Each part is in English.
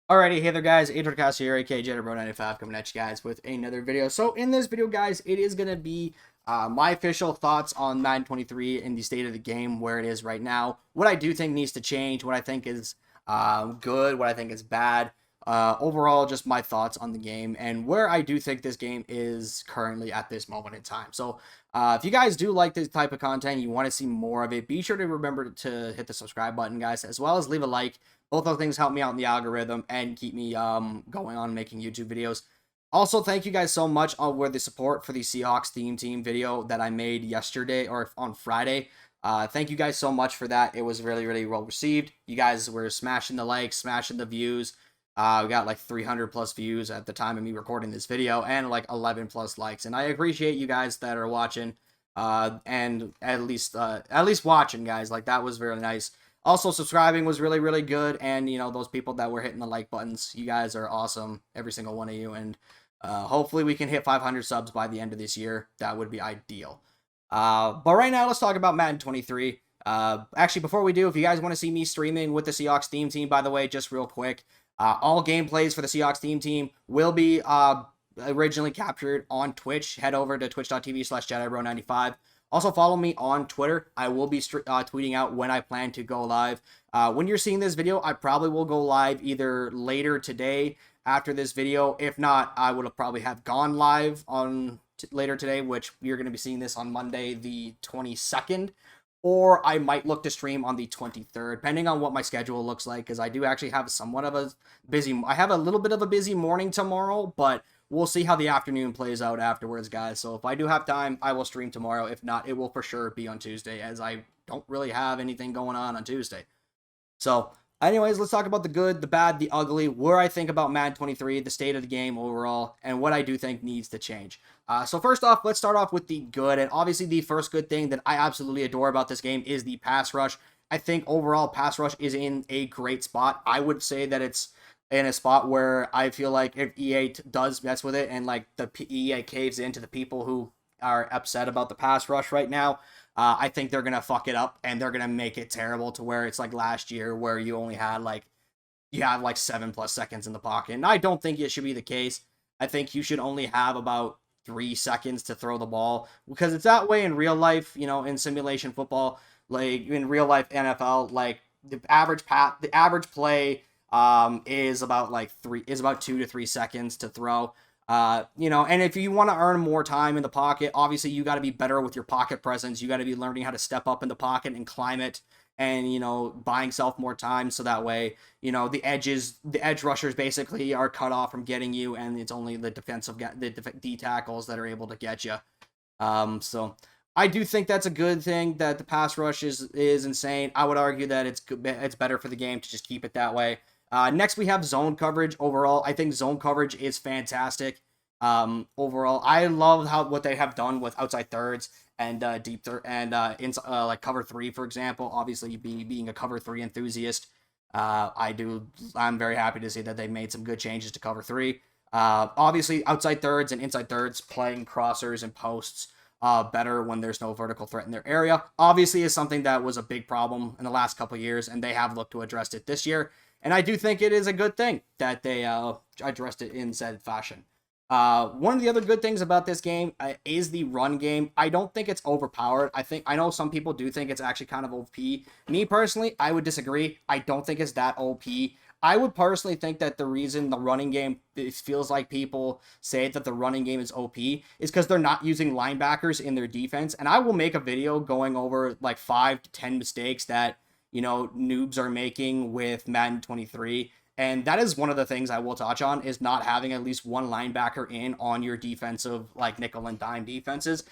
Alrighty, hey there guys, Adrian Casio here, aka JetterBro95, coming at you guys with another video. So in this video, guys, it is going to be my official thoughts on Madden 23 and the state of the game, where it is right now, what I do think needs to change, what I think is good, what I think is bad, overall just my thoughts on the game, and where I do think this game is currently at this moment in time. So if you guys do like this type of content, you want to see more of it, be sure to remember to hit the subscribe button, guys, as well as leave a like. Both those things help me out in the algorithm and keep me going on making YouTube videos. Also, thank you guys so much with the support for the Seahawks theme team video that I made yesterday or on Friday. Thank you guys so much for that. It was really, really well received. You guys were smashing the likes, smashing the views. We got like 300 plus views at the time of me recording this video and like 11 plus likes. And I appreciate you guys that are watching and at least watching, guys. Like, that was very nice. Also, subscribing was really, really good. And, you know, those people that were hitting the like buttons, you guys are awesome, every single one of you. And hopefully we can hit 500 subs by the end of this year. That would be ideal. But right now, let's talk about Madden 23. Actually, before we do, if you guys want to see me streaming with the Seahawks theme team, by the way, just real quick, all gameplays for the Seahawks theme team will be originally captured on Twitch. Head over to twitch.tv/JediBro95. Also, follow me on Twitter. I will be tweeting out when I plan to go live. When you're seeing this video, I probably will go live either later today after this video. If not, I would have probably have gone live on later today, which you're going to be seeing this on Monday, the 22nd. Or I might look to stream on the 23rd, depending on what my schedule looks like, because I do actually have somewhat of a I have a little bit of a busy morning tomorrow, but we'll see how the afternoon plays out afterwards, guys. So if I do have time, I will stream tomorrow. If not, it will for sure be on Tuesday, as I don't really have anything going on Tuesday. So, anyways, let's talk about the good, the bad, the ugly, where I think about Madden 23, the state of the game overall, and what I do think needs to change. So first off, let's start off with the good, and obviously the first good thing that I absolutely adore about this game is the pass rush. I think overall pass rush is in a great spot. I would say that it's in a spot where I feel like if EA does mess with it and like the EA caves into the people who are upset about the pass rush right now, I think they're gonna fuck it up and they're gonna make it terrible to where it's like last year where you only had like 7+ seconds in the pocket. And I don't think it should be the case. I think you should only have about 3 seconds to throw the ball, because it's that way in real life, you know, in simulation football, like in real life NFL, like the average play is about 2 to 3 seconds to throw. You know, and if you want to earn more time in the pocket, obviously you got to be better with your pocket presence. You got to be learning how to step up in the pocket and climb it, and, you know, buying self more time, so that way, you know, the edge rushers basically are cut off from getting you, and it's only the D tackles that are able to get you. So I do think that's a good thing, that the pass rush is insane. I would argue that it's better for the game to just keep it that way. Next, we have zone coverage. Overall, I think zone coverage is fantastic. Overall, I love what they have done with outside thirds and deep third and like cover three, for example. Obviously, being a cover three enthusiast, I'm very happy to see that they made some good changes to cover three. Obviously, outside thirds and inside thirds, playing crossers and posts better when there's no vertical threat in their area, obviously is something that was a big problem in the last couple years, and they have looked to address it this year. And I do think it is a good thing that they addressed it in said fashion. One of the other good things about this game is the run game. I don't think it's overpowered. I know some people do think it's actually kind of OP. Me personally, I would disagree. I don't think it's that OP. I would personally think that the reason the running game, it feels like people say that the running game is OP, is because they're not using linebackers in their defense. And I will make a video going over like 5 to 10 mistakes that, you know, noobs are making with Madden 23. And that is one of the things I will touch on, is not having at least one linebacker in on your defensive, like nickel and dime defenses,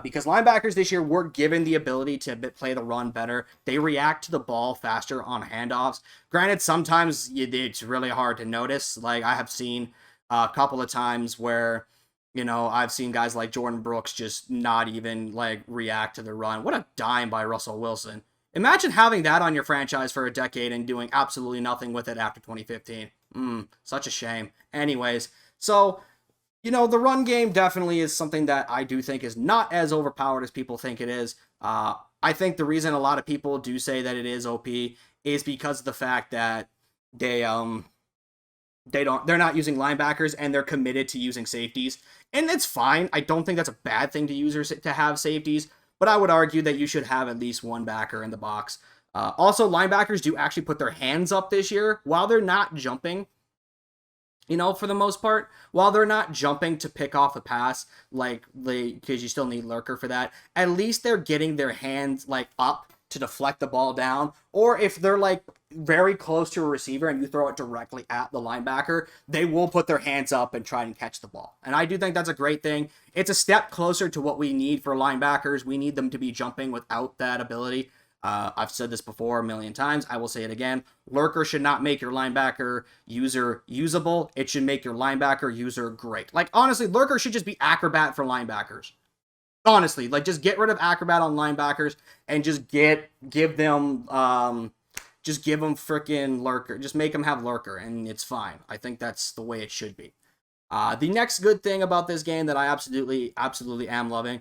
because linebackers this year were given the ability to play the run better. They react to the ball faster on handoffs. Granted, sometimes it's really hard to notice. Like, I have seen a couple of times where, you know, I've seen guys like Jordan Brooks just not even like react to the run. What a dime by Russell Wilson. Imagine having that on your franchise for a decade and doing absolutely nothing with it after 2015. Such a shame. Anyways, so, you know, the run game definitely is something that I do think is not as overpowered as people think it is. I think the reason a lot of people do say that it is OP is because of the fact that they They're not using linebackers, and they're committed to using safeties. And it's fine. I don't think that's a bad thing to use or to have safeties, but I would argue that you should have at least one backer in the box. Also, linebackers do actually put their hands up this year while they're not jumping. For the most part, while they're not jumping to pick off a pass, because you still need lurker for that, at least they're getting their hands up to deflect the ball down. Or if they're very close to a receiver and you throw it directly at the linebacker, they will put their hands up and try and catch the ball. And I do think that's a great thing. It's a step closer to what we need for linebackers. We need them to be jumping without that ability. I've said this before a million times. I will say it again. Lurker should not make your linebacker user usable. It should make your linebacker user great. Honestly, Lurker should just be acrobat for linebackers. Honestly, just get rid of acrobat on linebackers and just give them freaking Lurker. Just make them have Lurker, and it's fine. I think that's the way it should be. The next good thing about this game that I absolutely am loving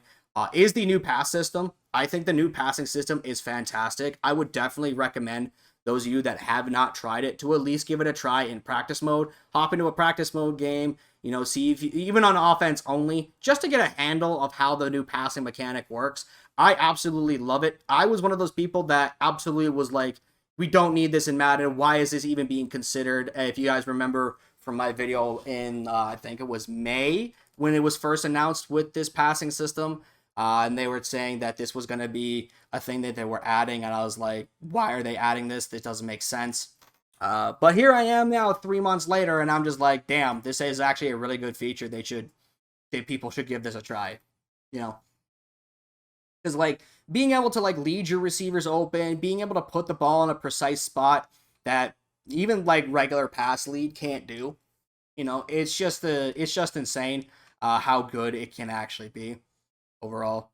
is the new pass system. I think the new passing system is fantastic. I would definitely recommend those of you that have not tried it to at least give it a try in practice mode. Hop into a practice mode game, see if you, even on offense only, just to get a handle of how the new passing mechanic works. I absolutely love it. I was one of those people that absolutely was like, we don't need this in Madden. Why is this even being considered? If you guys remember from my video in, I think it was May, when it was first announced with this passing system, and they were saying that this was going to be a thing that they were adding, and I was like, why are they adding this? This doesn't make sense. But here I am now 3 months later, and I'm just like, damn, this is actually a really good feature. People should give this a try, Because, being able to, lead your receivers open, being able to put the ball in a precise spot that even, regular pass lead can't do, it's just insane how good it can actually be overall.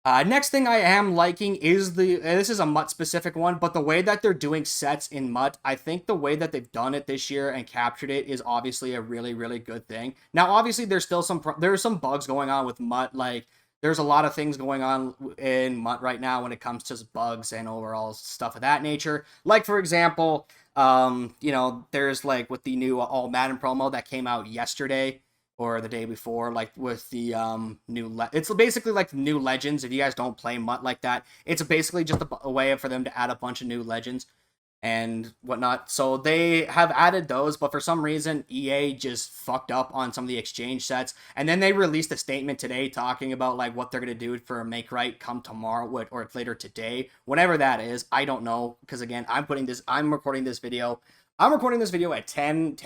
Next thing I am liking is this is a MUT specific one, but the way that they're doing sets in MUT, I think the way that they've done it this year and captured it is obviously a really, really good thing. Now, obviously, there's still some bugs going on with MUT. There's a lot of things going on in MUT right now when it comes to bugs and overall stuff of that nature. For example, there's with the new All Madden promo that came out yesterday or the day before, with the it's basically new legends. If you guys don't play MUT like that, it's basically just a way for them to add a bunch of new legends and whatnot. So they have added those, but for some reason EA just fucked up on some of the exchange sets, and then they released a statement today talking about what they're gonna do for Make Right come tomorrow or later today, whenever that is. I don't know, because again, I'm recording this video at 10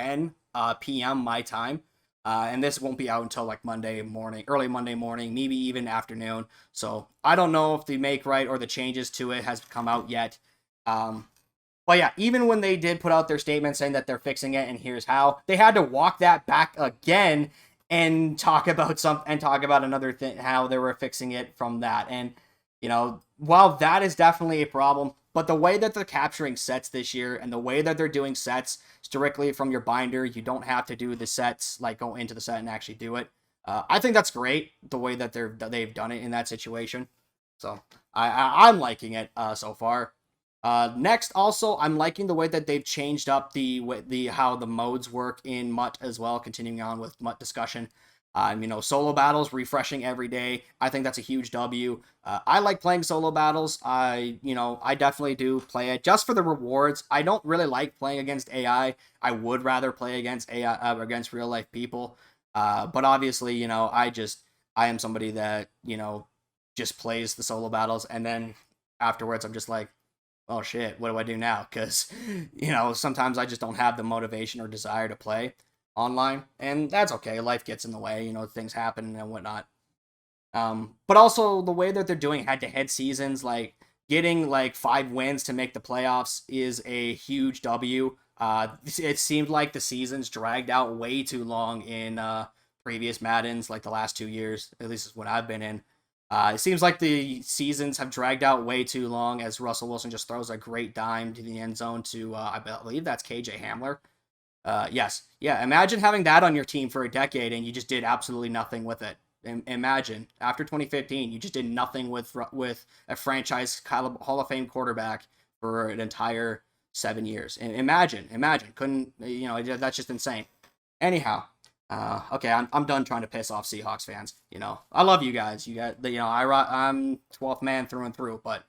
p.m. my time. And this won't be out until Monday morning, early Monday morning, maybe even afternoon. So I don't know if the Make Right or the changes to it has come out yet. But yeah, even when they did put out their statement saying that they're fixing it and here's how, they had to walk that back again and talk about another thing, how they were fixing it from that. And while that is definitely a problem, but the way that they're capturing sets this year and the way that they're doing sets directly from your binder, you don't have to do the sets, go into the set and actually do it. I think that's great, the way that they've done it in that situation. So I'm liking it so far. Next, also, I'm liking the way that they've changed up the how the modes work in MUT as well, continuing on with MUT discussion. Solo battles refreshing every day. I think that's a huge W. I like playing solo battles. I definitely do play it just for the rewards. I don't really like playing against AI. I would rather play against AI, against real life people. But obviously, I am somebody that, just plays the solo battles, and then afterwards I'm just like, oh shit, what do I do now? Because, sometimes I just don't have the motivation or desire to play online, and that's okay. Life gets in the way, things happen and whatnot. But also the way that they're doing head-to-head seasons, getting 5 wins to make the playoffs is a huge W. It seemed like the seasons dragged out way too long in previous Maddens, the last 2 years, at least is what I've been in. It seems like the seasons have dragged out way too long as Russell Wilson just throws a great dime to the end zone to, I believe that's KJ Hamler. Yes. Yeah, imagine having that on your team for a decade and you just did absolutely nothing with it. Imagine, after 2015, you just did nothing with a franchise Hall of Fame quarterback for an entire 7 years. And imagine, couldn't, that's just insane. Anyhow, okay, I'm done trying to piss off Seahawks fans. I love you guys. I'm 12th man through and through, but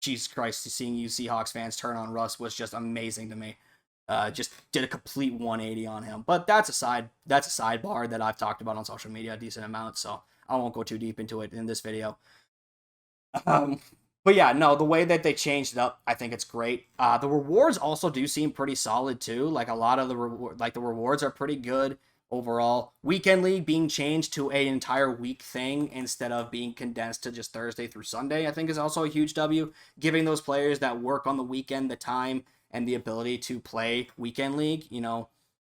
Jesus Christ, seeing you Seahawks fans turn on Russ was just amazing to me. Just did a complete 180 on him. But that's a sidebar that I've talked about on social media a decent amount, so I won't go too deep into it in this video. But yeah, no, the way that they changed it up, I think it's great. The rewards also do seem pretty solid too. Like a lot of the rewards are pretty good overall. Weekend League being changed to an entire week thing instead of being condensed to just Thursday through Sunday, I think is also a huge W. Giving those players that work on the weekend the time and the ability to play Weekend League,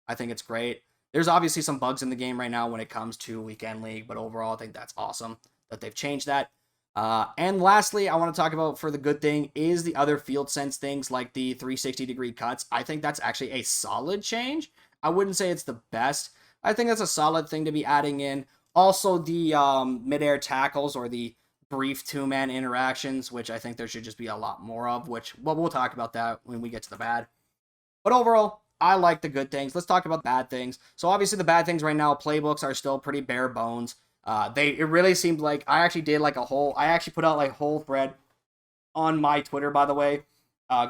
I think it's great. There's obviously some bugs in the game right now when it comes to Weekend League, but overall, I think that's awesome that they've changed that. And lastly, I want to talk about for the good thing is the other field sense things like the 360-degree cuts. I think that's actually a solid change. I wouldn't say it's the best. I think that's a solid thing to be adding in. Also, the midair tackles or the brief two-man interactions, which I think there should just be a lot more of, we'll talk about that when we get to the bad. But overall, I like the good things. Let's talk about bad things. So obviously the bad things right now, playbooks are still pretty bare bones. It really seemed like I actually put out like a whole thread on my Twitter, by the way,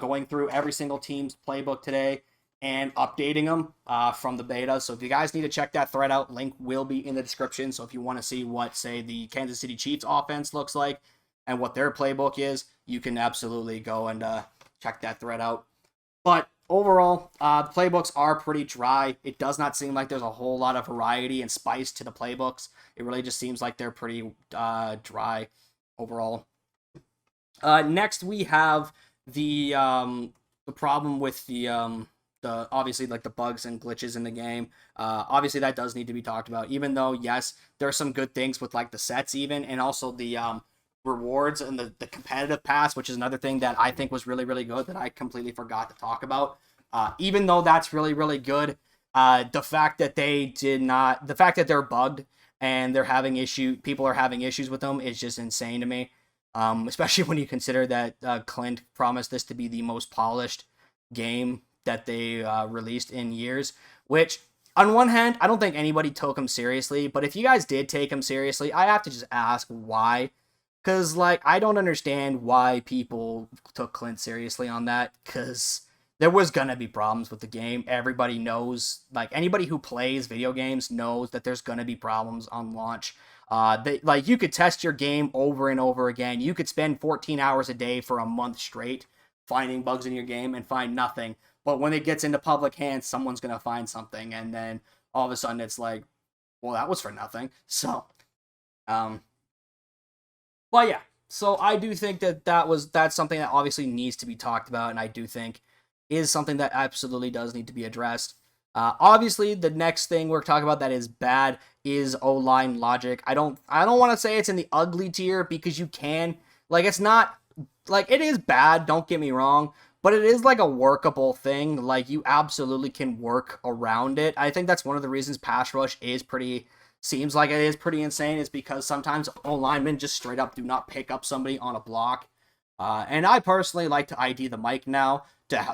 going through every single team's playbook today and updating them from the beta. So if you guys need to check that thread out, link will be in the description. So if you want to see what, say, the Kansas City Chiefs offense looks like and what their playbook is, you can absolutely go and check that thread out. But overall, the playbooks are pretty dry. It does not seem like there's a whole lot of variety and spice to the playbooks. It really just seems like they're pretty dry overall. Next, we have the problem with the obviously like the bugs and glitches in the game. Obviously, that does need to be talked about. Even though yes, there are some good things with like the sets even, and also the rewards and the competitive pass, which is another thing that I think was really, really good that I completely forgot to talk about. Even though that's really, really good, the fact that they're bugged and people are having issues with them is just insane to me. Especially when you consider that Clint promised this to be the most polished game that they released in years, which on one hand, I don't think anybody took him seriously, but if you guys did take him seriously, I have to just ask why. Because, like, I don't understand why people took Clint seriously on that, because there was going to be problems with the game. Everybody knows, like, anybody who plays video games knows that there's going to be problems on launch. You could test your game over and over again. You could spend 14 hours a day for a month straight finding bugs in your game and find nothing. But when it gets into public hands, someone's going to find something, and then all of a sudden it's like, well, that was for nothing. So, well, yeah. So I do think that's something that obviously needs to be talked about, and I do think is something that absolutely does need to be addressed. Obviously, the next thing we're talking about that is bad is O-line logic. I don't want to say it's in the ugly tier because you can, like, it's not, like, it is bad, don't get me wrong, but it is like a workable thing. Like, you absolutely can work around it. I think that's one of the reasons pass rush seems like it is pretty insane, is because sometimes O-linemen just straight up do not pick up somebody on a block. And I personally like to ID the mic now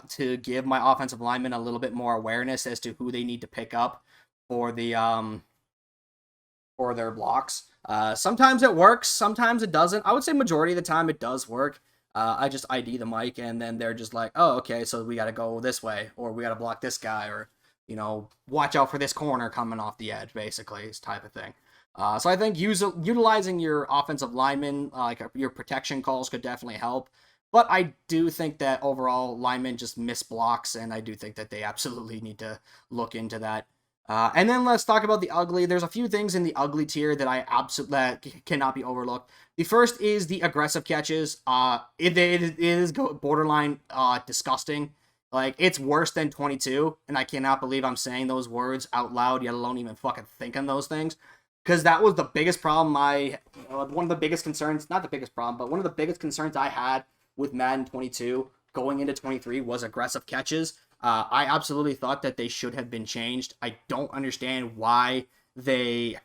to give my offensive linemen a little bit more awareness as to who they need to pick up for the for their blocks. Sometimes it works, sometimes it doesn't. I would say majority of the time it does work. I just ID the mic and then they're just like, oh, okay, so we got to go this way, or we got to block this guy, or watch out for this corner coming off the edge, basically, this type of thing. So I think utilizing your offensive linemen, like your protection calls, could definitely help. But I do think that overall linemen just miss blocks, and I do think that they absolutely need to look into that. And then let's talk about the ugly. There's a few things in the ugly tier that cannot be overlooked. The first is the aggressive catches. It is borderline disgusting. Like, it's worse than 22, and I cannot believe I'm saying those words out loud, yet alone even fucking thinking those things. Because that was the biggest problem one of the biggest concerns, not the biggest problem, but one of the biggest concerns I had with Madden 22 going into 23 was aggressive catches. I absolutely thought that they should have been changed. I don't understand why they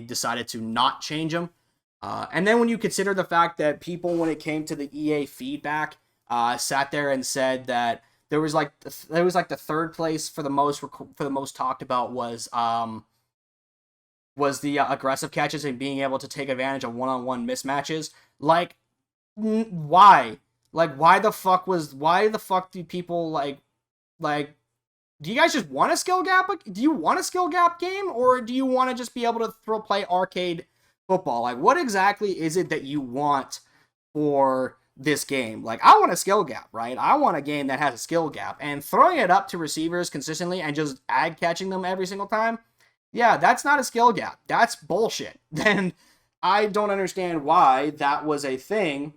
decided to not change them. And then when you consider the fact that people, when it came to the EA feedback, sat there and said that the third place for the most talked about was the aggressive catches and being able to take advantage of one-on-one mismatches. Like, why? Like, why the fuck do people like? Do you guys just want a skill gap? Do you want a skill gap game, or do you want to just be able to play arcade football? Like, what exactly is it that you want for this game? Like, I want a skill gap, right? I want a game that has a skill gap, and throwing it up to receivers consistently and just ag catching them every single time, yeah, that's not a skill gap. That's bullshit. Then I don't understand why that was a thing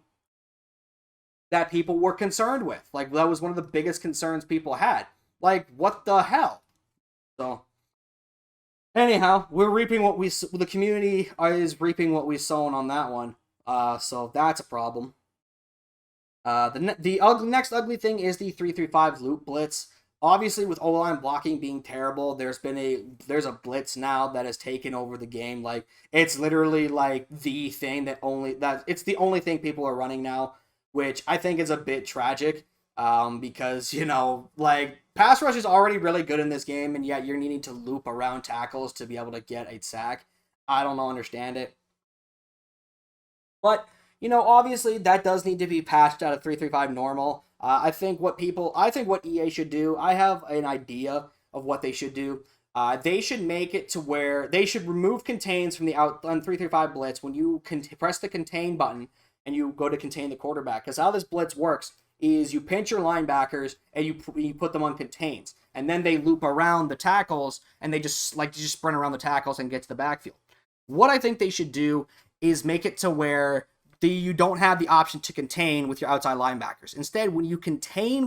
that people were concerned with. Like, that was one of the biggest concerns people had. Like, what the hell? So, anyhow, we're reaping what the community is reaping what we sown on that one. So that's a problem. The next ugly thing is the 3-3-5 loop blitz. Obviously, with O-line blocking being terrible, there's a blitz now that has taken over the game. Like, it's literally like the thing it's the only thing people are running now, which I think is a bit tragic. Because, like, pass rush is already really good in this game, and yet you're needing to loop around tackles to be able to get a sack. I don't understand it. But, obviously that does need to be patched out of 3-3-5 normal. I think what EA should do, I have an idea of what they should do. They should make it to where they should remove contains from the out on 3-3-5 blitz when you press the contain button and you go to contain the quarterback. Because how this blitz works is you pinch your linebackers and you put them on contains, and then they loop around the tackles and they just sprint around the tackles and get to the backfield. What I think they should do is make it to where you don't have the option to contain with your outside linebackers. Instead, when you contain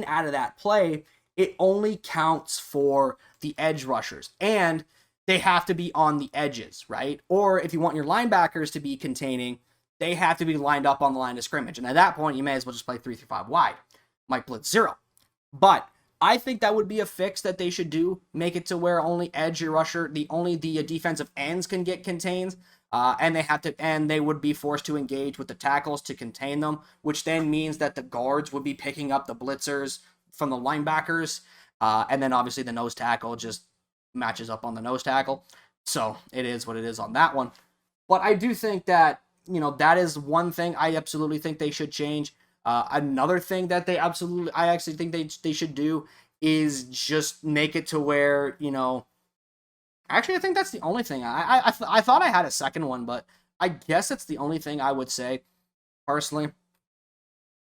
out of that play, it only counts for the edge rushers, and they have to be on the edges, right? Or if you want your linebackers to be containing, they have to be lined up on the line of scrimmage. And at that point, you may as well just play 3-3-5 wide. Might blitz 0. But I think that would be a fix that they should do. Make it to where only edge rusher, only the defensive ends can get contained. And they would be forced to engage with the tackles to contain them, which then means that the guards would be picking up the blitzers from the linebackers. And then obviously the nose tackle just matches up on the nose tackle. So it is what it is on that one. But I do think that, that is one thing I absolutely think they should change. Another thing that I actually think they should do is just make it to where, actually, I think that's the only thing. I thought I had a second one, but I guess it's the only thing I would say, personally.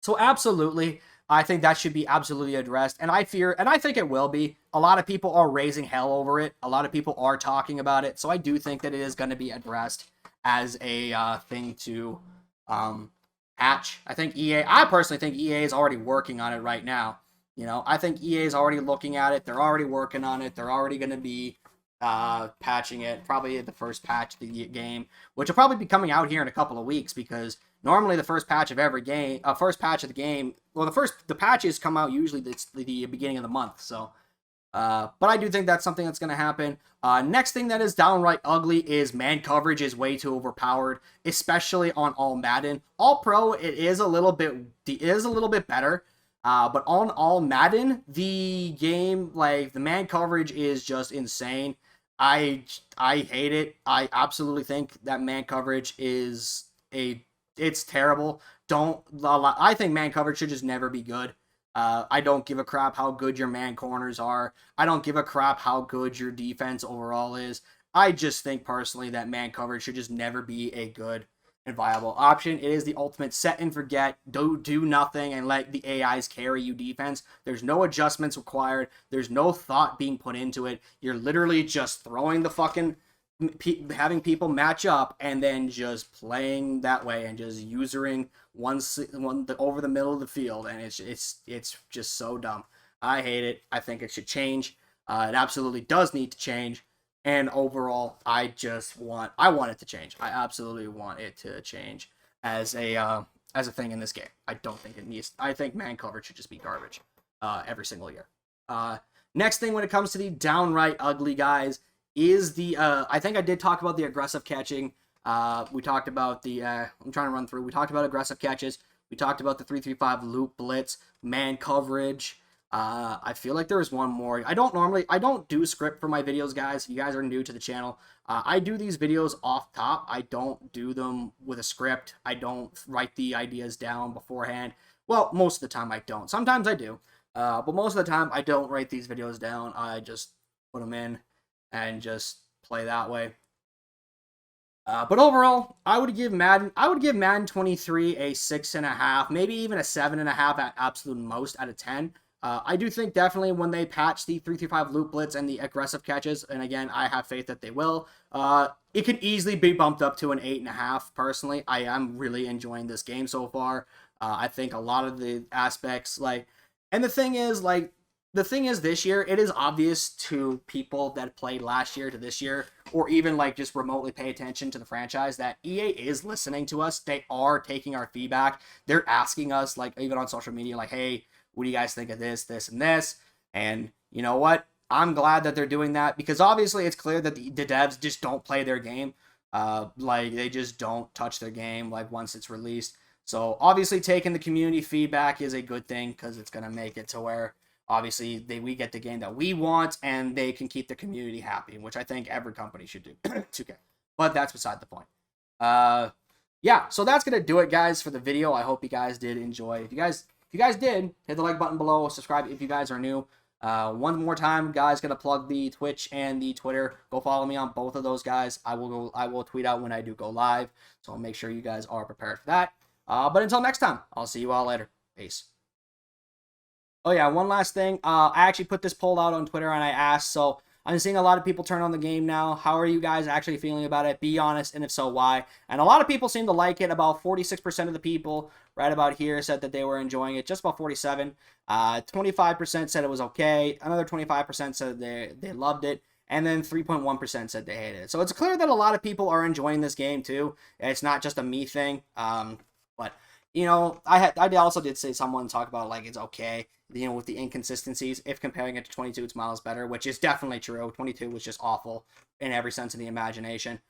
So absolutely, I think that should be absolutely addressed. And I think it will be. A lot of people are raising hell over it. A lot of people are talking about it. So I do think that it is going to be addressed as a thing to patch. I personally think EA is already working on it right now. I think EA is already looking at it. They're already working on it. They're already going to be patching it, probably the first patch of the game, which will probably be coming out here in a couple of weeks, because normally the first patch of the game, well, the patches come out usually the beginning of the month. So, but I do think that's something that's going to happen. Next thing that is downright ugly is man coverage is way too overpowered, especially on all Madden. All Pro, it is a little bit better. But on all Madden, the game, like, the man coverage is just insane. I hate it. I absolutely think that man coverage it's terrible. I think man coverage should just never be good. I don't give a crap how good your man corners are. I don't give a crap how good your defense overall is. I just think personally that man coverage should just never be a good and viable option. It is the ultimate set and forget, do nothing and let the AIs carry you defense. There's no adjustments required. There's no thought being put into it. You're literally just throwing the fucking, having people match up and then just playing that way and just usering one over the middle of the field, and it's just so dumb. I hate it. I think it should change. It absolutely does need to change. And overall, I want it to change. I absolutely want it to change as a thing in this game. I don't think it needs. I think man coverage should just be garbage every single year. Next thing when it comes to the downright ugly guys is the I think I did talk about the aggressive catching. We talked about the I'm trying to run through. We talked about aggressive catches. We talked about the 3-3-5 loop blitz, man coverage. I feel like there was one more. I don't do script for my videos, guys. If you guys are new to the channel, I do these videos off top. I don't do them with a script. I don't write the ideas down beforehand. Well, most of the time I don't. Sometimes I do. But most of the time I don't write these videos down. I just put them in and just play that way. But overall, I would give Madden 23 a 6.5, maybe even a 7.5 at absolute most out of 10. I do think definitely when they patch the 3-3-5 loop blitz and the aggressive catches, and again, I have faith that they will, it could easily be bumped up to an 8.5. Personally, I am really enjoying this game so far. I think a lot of the aspects, and the thing is, this year, it is obvious to people that played last year to this year, or even just remotely pay attention to the franchise, that EA is listening to us. They are taking our feedback. They're asking us, even on social media, hey, what do you guys think of this, this, and this? And you know what? I'm glad that they're doing that, because obviously it's clear that the devs just don't play their game. They just don't touch their game once it's released. So obviously taking the community feedback is a good thing, because it's going to make it to where obviously we get the game that we want, and they can keep the community happy, which I think every company should do. 2K. But that's beside the point. Yeah, so that's going to do it, guys, for the video. I hope you guys did enjoy. If you guys did, hit the like button below, subscribe if you guys are new. One more time, guys, gonna plug the Twitch and the Twitter. Go follow me on both of those, guys. I will tweet out when I do go live, so I'll make sure you guys are prepared for that. But until next time, I'll see you all later. Peace. Oh yeah, one last thing. I actually put this poll out on Twitter and I asked, so I'm seeing a lot of people turn on the game now. How are you guys actually feeling about it? Be honest, and if so, why? And a lot of people seem to like it. About 46% of the people right about here said that they were enjoying it. Just about 47. 25% said it was okay. Another 25% said they loved it. And then 3.1% said they hated it. So it's clear that a lot of people are enjoying this game too. It's not just a me thing. But I also did say someone talk about it's okay, with the inconsistencies. If comparing it to 22, it's miles better, which is definitely true. 22 was just awful in every sense of the imagination.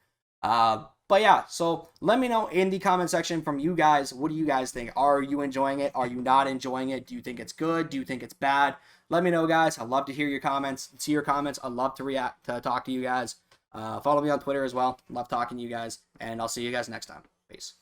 But yeah, so let me know in the comment section from you guys. What do you guys think? Are you enjoying it? Are you not enjoying it? Do you think it's good? Do you think it's bad? Let me know, guys. I'd love to hear your comments, see your comments. I'd love to talk to you guys. Follow me on Twitter as well. Love talking to you guys, and I'll see you guys next time. Peace.